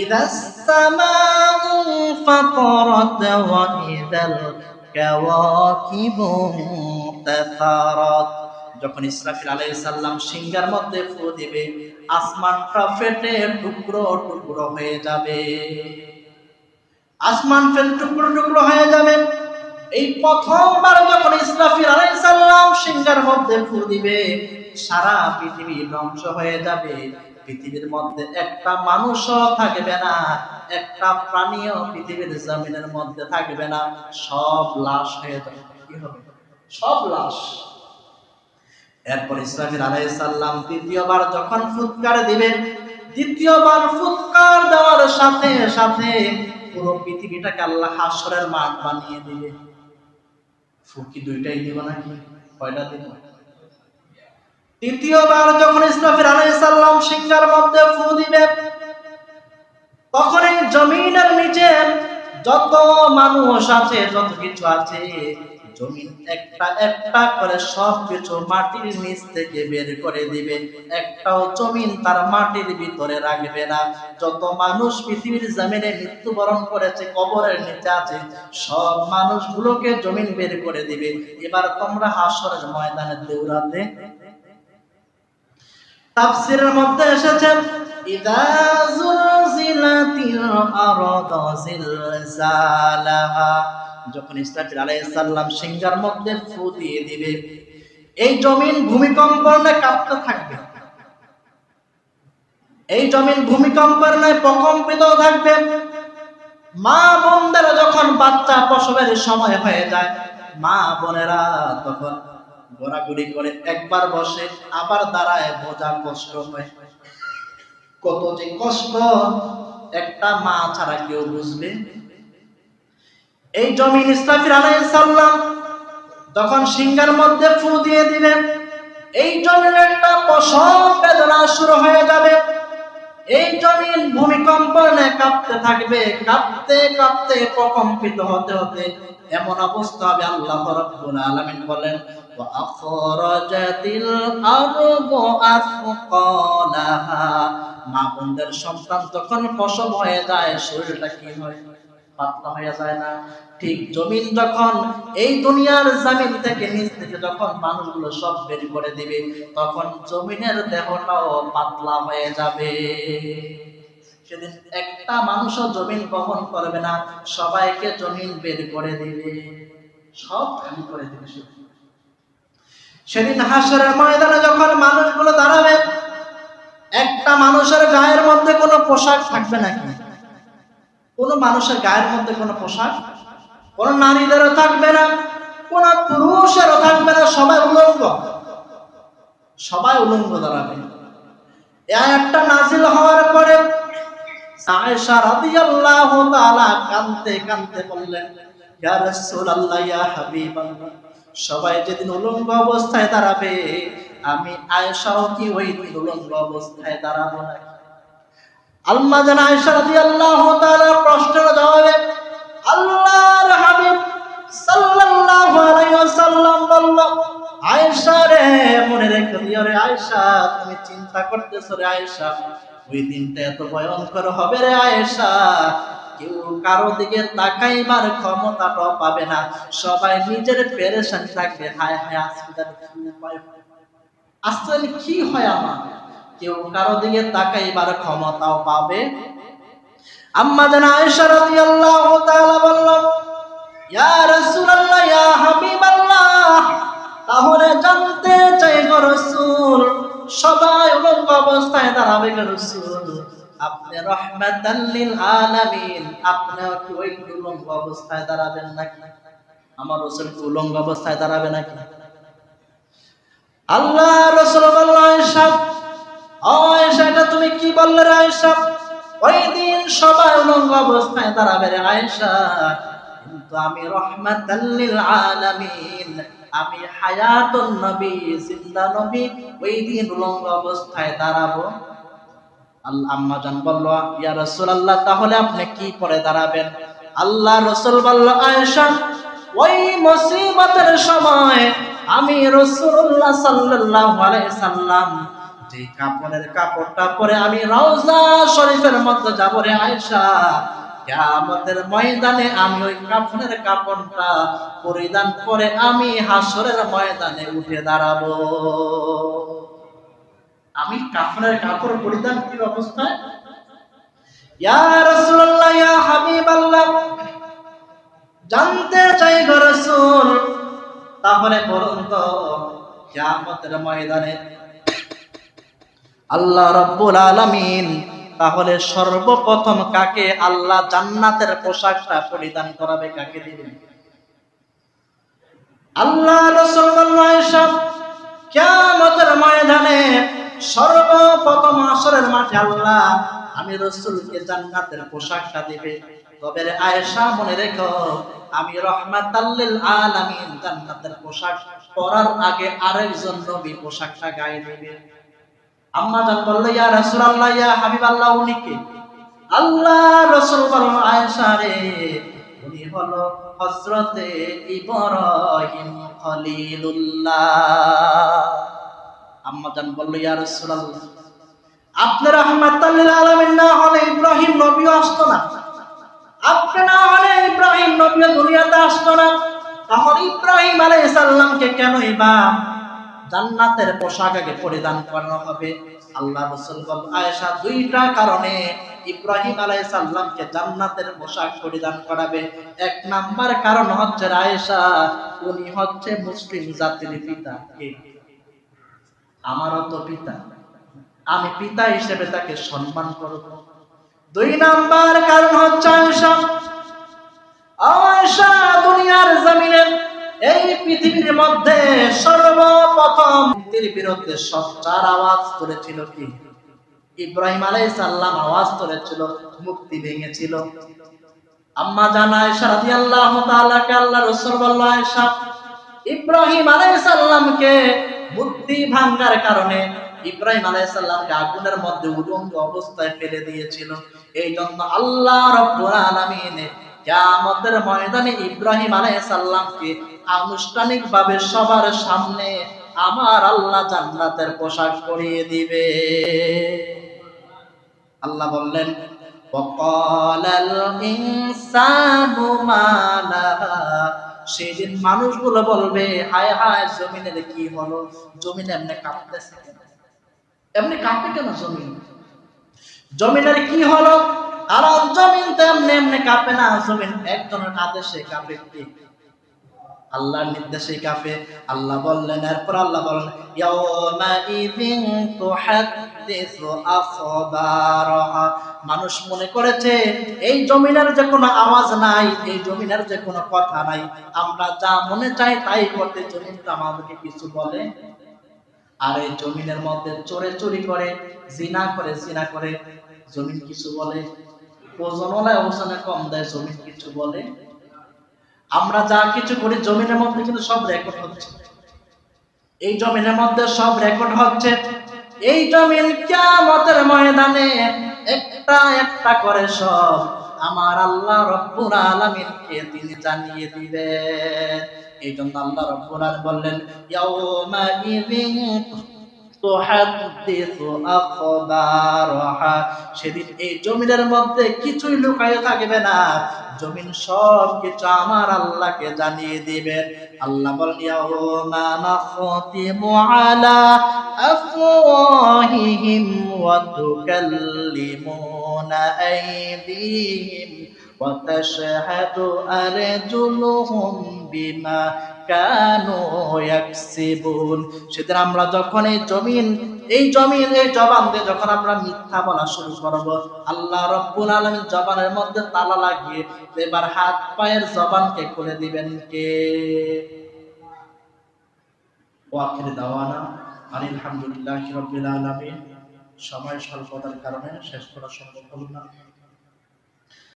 ইযাস সামাউ ফাতারাত ওয়া ইযাল কাওয়াকিবু তাসারাত। যখন ইসরাফিল আলাইহিস সালাম সিংহার মধ্যে ফু দিবে, আসমানটা ফেটে টুকরো টুকরো হয়ে যাবে। আসমান ফেটে টুকরো টুকরো হয়ে যাবে। এই প্রথমবার যখন ইসরাফিল আলাইহিস সালাম সিংহার মধ্যে ফু দিবে, সারা পৃথিবী ধ্বংস হয়ে যাবে। পৃথিবীর মধ্যে একটা মানুষও থাকবে না, একটা প্রাণীও পৃথিবীর জমিনের মধ্যে থাকবে না, সব লাশ হয়ে যাবে। কি হবে? সব লাশ। এরপর ইসরাফিল আলাইহিস সালাম দ্বিতীয়বার যখন ফুৎকার দিবে, দ্বিতীয়বার ফুৎকার দেওয়ার সাথে সাথে পুরো পৃথিবীটাকে আল্লাহ হাসরের মাঠ বানিয়ে দিবে। ফুকি দুইটাই দিব নাকি কয়টা দিব? তৃতীয়বার যখন ইসরাফিল আলাইহিস সালাম সিংহার মধ্যে ফু দিবে, তখন এই জমিনের নিচে যত মানুষ আছে, যত কিছু আছে, জমিন একটা একটা করে সবকিছু মাটির নিচ থেকে বের করে দিবে। একটাও জমিন তার মাটির ভিতরে রাখবে না। যত মানুষ পৃথিবীর জমিনে মৃত্যুবরণ করেছে, কবরের নিচে আছে, সব মানুষগুলোকে জমিন বের করে দিবে। এবার তোমরা হাসরের ময়দানে দৌড়াতে। তাফসীরের মধ্যে এসেছে ইযা যুলজিলাতিল আরদু জিলজালাহা। যখন ইসরাফিল আলাইহিস সালাম সিংহার মধ্যে ফু দিয়ে দিবে, এই জমিন ভূমিকম্পনে কাঁপতে থাকবে। এই জমিন ভূমিকম্পের ন্যায় প্রকম্পিত থাকবে। মা বোনদের যখন বাচ্চা প্রসবের সময় হয়ে যায়, মা বোনেরা তখন ঘোরাঘুরি করে, একবার বসে আবার দাঁড়ায়, বোঝা কষ্ট হয়। কত যে কষ্ট একটা মা ছাড়া কেউ বুঝবে? এই জমিন ইসরাফিল আলাইহিস সালাম যখন সিংহার মধ্যে ফু দিয়ে দিবেন, এই জমিনের একটা প্রসব বেদনা শুরু হয়ে যাবে। এই জমিন ভূমিকম্পনে কাঁপতে থাকবে, কাঁপতে কাঁপতে প্রকম্পিত হতে হতে এমন অবস্থা হবে, আল্লাহ রাব্বুল আলামিন বলেন ওয়া আখরাজাতিল আরদু আসকালাহা। মা বোনদের সন্তান যখন প্রসব হয়ে যায়, শরীরটা কি হয়? পাতলা হয়ে যায় না? ঠিক জমিন যখন এই দুনিয়ার জমিন থেকে নিচ থেকে যখন মানুষগুলো সব বের করে দিবে, তখন জমিনের দেহটাও পাতলা হয়ে যাবে। সেদিন একটা মানুষও জমিন বহন করবে না, সবাইকে জমিন বের করে দিবে, সব খালি করে দিবে। সেদিন হাসরের ময়দানে যখন মানুষগুলো দাঁড়াবে, একটা মানুষের গায়ের মধ্যে কোনো পোশাক থাকবে নাকি? কোন মানুষের গায়ের মধ্যে কোনো পোশাক, কোন নারীদেরও থাকবে না, কোন পুরুষেরও থাকবে না, সবাই উলঙ্গ। সবাই উলঙ্গ দাঁড়াবে। এই আয়াতটা নাযিল হওয়ার পরে আয়েশা রাদিয়াল্লাহু তাআলা কাঁদতে কাঁদতে বললেন, ইয়া রাসূলুল্লাহ, ইয়া হাবিবাল্লাহ, সবাই যেদিন উলঙ্গ অবস্থায় দাঁড়াবে, আমি আয়েশাও কি ওই দিন উলঙ্গ অবস্থায় দাঁড়াবো নাকি? আম্মা জান আয়েশা রাদিয়াল্লাহু তাআলা প্রশ্নের জবাবে আল্লাহর হাবিব সাল্লাল্লাহু আলাইহি ওয়াসাল্লাম বলল, আয়েশা রে, মনে রেখে দিও রে আয়েশা, তুমি চিন্তা করতেছো রে আয়েশা, ওই দিনটা এত ভয়ঙ্কর হবে রে আয়েশা, কেউ কারো দিকে তাকাইবার ক্ষমতাটাও পাবে না। সবাই নিজের পেরেশান থাকবে, হায় হায় আজকে কি হয় আমার, কেউ কারো দিকে তাকাইবার ক্ষমতাও পাবে। আম্মা জান আয়েশা রাদিয়াল্লাহু তাআলা বললেন, ইয়া রাসূলুল্লাহ, ইয়া হাবিবাল্লাহ, তাহলে জানতে চাই গো রাসূল, সবাই উলঙ্গ অবস্থায় দাঁড়াবে গো রাসূল, আপনি রাহমাতাল লিল আলামিন, আপনিও কি ওই উলঙ্গ অবস্থায় দাঁড়াবেন নাকি? আমার রাসূল কি উলঙ্গ অবস্থায় দাঁড়াবে নাকি? আল্লাহ রাসূল বললেন, আয়েশা, আয়েশা, এটা তুমি কি বললে রে আয়েশা? ওই দিন সবাই উলঙ্গ অবস্থায় দাঁড়াবে রে আয়েশা, কিন্তু আমি রাহমাতাল লিল আলামিন, আমি হায়াতুন নবী, জিন্দা নবী, ওই দিন উলঙ্গ অবস্থায় দাঁড়াবো। আম্মা জান বলল, ইয়া রাসূলুল্লাহ, তাহলে আপনি কি পরে দাঁড়াবেন? আল্লাহ রাসূল বলল, আয়েশা, ওই মুসিবতের সময় আমি রাসূলুল্লাহ সাল্লাল্লাহু আলাইহি সাল্লাম যে কাপড়ের কাপড়টা পরে আমি রওজা শরীফের মধ্যে যাব রে আয়েশা, কিয়ামতের ময়দানে আমি ওই কাফনের কাপড়টা পরিধান করে আমি হাসরের ময়দানে উঠে দাঁড়াবো। আমি কাফনের কাপড় পরিধান কি অবস্থায়? ইয়া রাসূলুল্লাহ, ইয়া হাবিবাল্লাহ, জানতে চাই গো রাসূল, তাহলে বলুন তো কিয়ামতের ময়দানে আল্লাহ রাব্বুল আলামিন তাহলে সর্বপ্রথম কাকে আল্লাহ জান্নাতের পোশাকটা পরিধান করাবে, কাকে দিবেন? আল্লাহ রাসূল বললেন, কিয়ামতের ময়দানে সর্বপ্রথম হাশরের মাঠে আল্লাহ আমি রাসূলকে জান্নাতের পোশাকটা দিবে। তবে রে আয়েশা, মনে রেখো, আমি রাহমাতাল লিল আলামিন জান্নাতের পোশাক পরার আগে আরেকজন নবী পোশাকটা গায়ে দিবে। আম্মা জান বলল, ইয়া রাসূলুল্লাহ, ইয়া হাবিবাল্লাহ, উনি কে? আল্লাহ রাসূল বলল, আয়েশা রে, উনি হলো হযরতে ইব্রাহিম খলিলুল্লাহ। আম্মা জান বলল, ইয়া রাসূলুল্লাহ, আপনি রাহমাতাল লিল আলামিন না হলে ইব্রাহিম নবী আসতো না, আপনি না হলে ইব্রাহিম নবী দুনিয়াতে আসতো না, তাহলে ইব্রাহিম আলাইহিস সালামকে কেনই বা জান্নাতের পোশাক আগে পরিধান করানো হবে? আল্লাহ রাসূল বলেন, আয়েশা, দুইটা কারণে ইব্রাহিম আলাইহিস সালামকে জান্নাতের পোশাক পরিধান করাবে। এক নাম্বার কারণ হচ্ছে আয়েশা, উনি হচ্ছে মুসলিম জাতির পিতা। কে? আমারও তো পিতা, আমি পিতা হিসেবে তাকে সম্মান করব। দুই নাম্বার কারণ হচ্ছে আয়েশা, আয়েশা দুনিয়ার জমিনে এই পৃথিবীর মধ্যে সর্বপ্রথম মুক্তির বিরুদ্ধে সোচ্চার আওয়াজ করেছিল কি? ইব্রাহিম আলাইহিস সালাম আওয়াজ করেছিল, মুক্তি ভেঙেছিল। আম্মা জান আয়েশা রাদিয়াল্লাহু তাআলা কে আল্লাহ রাসূল বলল, আয়েশা, ইব্রাহিম আলাইহিস সালামকে মুক্তি ভাঙার কারণে ইব্রাহিম আলাইহিস সালামকে আগুনের মধ্যে উলঙ্গ অবস্থায় ফেলে দিয়েছিল। এই জন্য আল্লাহ রাব্বুল আলামিন কিয়ামতের ময়দানে ইব্রাহিম আলাইহিস সালামকে আনুষ্ঠানিকভাবে সবার সামনে আমার আল্লাহ জান্নাতের পোশাক পরিয়ে দিবে। আল্লাহ বললেন, ওয়াকালাল ইনসানু মা লাহা, সেদিন মানুষগুলো বলবে, হায় হায়, জমিনের কি হলো? জমিন এমনি কাঁপতেছে কেন? এমনি কাঁপে কেন জমিন? জমিনের কি হলো? কারণ জমিন তো এমনি এমনি কাঁপে না, জমিন একজনের আদেশে কাঁপে। আল্লাহর নির্দেশে কাঁপে। আল্লাহ বললেন, এরপর আল্লাহ বললেন, ইয়াউমা ইযিন তুহাদ্দিসু আখবারাহা, মানুষ মনে করেছে এই জমিনের যে কোনো আওয়াজ নাই, এই জমিনের যে কোনো কথা নাই, আমরা যা মনে চাই তাই করতে জমিন তো আমাদেরকে কিছু বলে? আর এই জমিনের মধ্যে চোরে চুরি করে, জিনা করে জমিন কিছু বলে? ওজনওয়ালা ওজনে কম দেয়, জমিন কিছু বলে? আমরা যা কিছু করি জমিনের মধ্যে কিন্তু সব রেকর্ড হচ্ছে। এই জমিনের মধ্যে সব রেকর্ড হচ্ছে। এই জমিন কিয়ামতের ময়দানে একটা একটা করে সব আমার আল্লাহ রাব্বুল আলামিনকে তিনি জানিয়ে দিবেন। এই জন্য আল্লাহ রাব্বুল আলামিন বললেন, ইয়াউমা ইযিন তুহাদ্দিসু আখবারাহা, সেদিন এই জমিনের মধ্যে কিছুই লুকায়ে থাকবে না, জমিন সব কিছু আমার আল্লাহকে জানিয়ে দিবেন। আল্লাহ বলেন, ইয়াউমা নাখতিমু আলা আফওয়াহিহিম ওয়া তুকাল্লিমুনা আইদিহিম ওয়া তাশহাদু আরজুলুহুম বিমা কানু ইয়াকসিবুন। সেদিন আমরা যখন এই জবান দিয়ে যখন আমরা মিথ্যা বলা শুরু করব, আল্লাহ রাব্বুল আলামিন জবানের মধ্যে তালা লাগিয়ে এবার হাত পায়ের জবানকে খুলে দিবেন কে? ওয়াখির দাওয়ানা আলহামদুলিল্লাহি রাব্বিল আলামিন। সময় স্বল্পতার কারণে শেষ করা সম্ভব হলো না।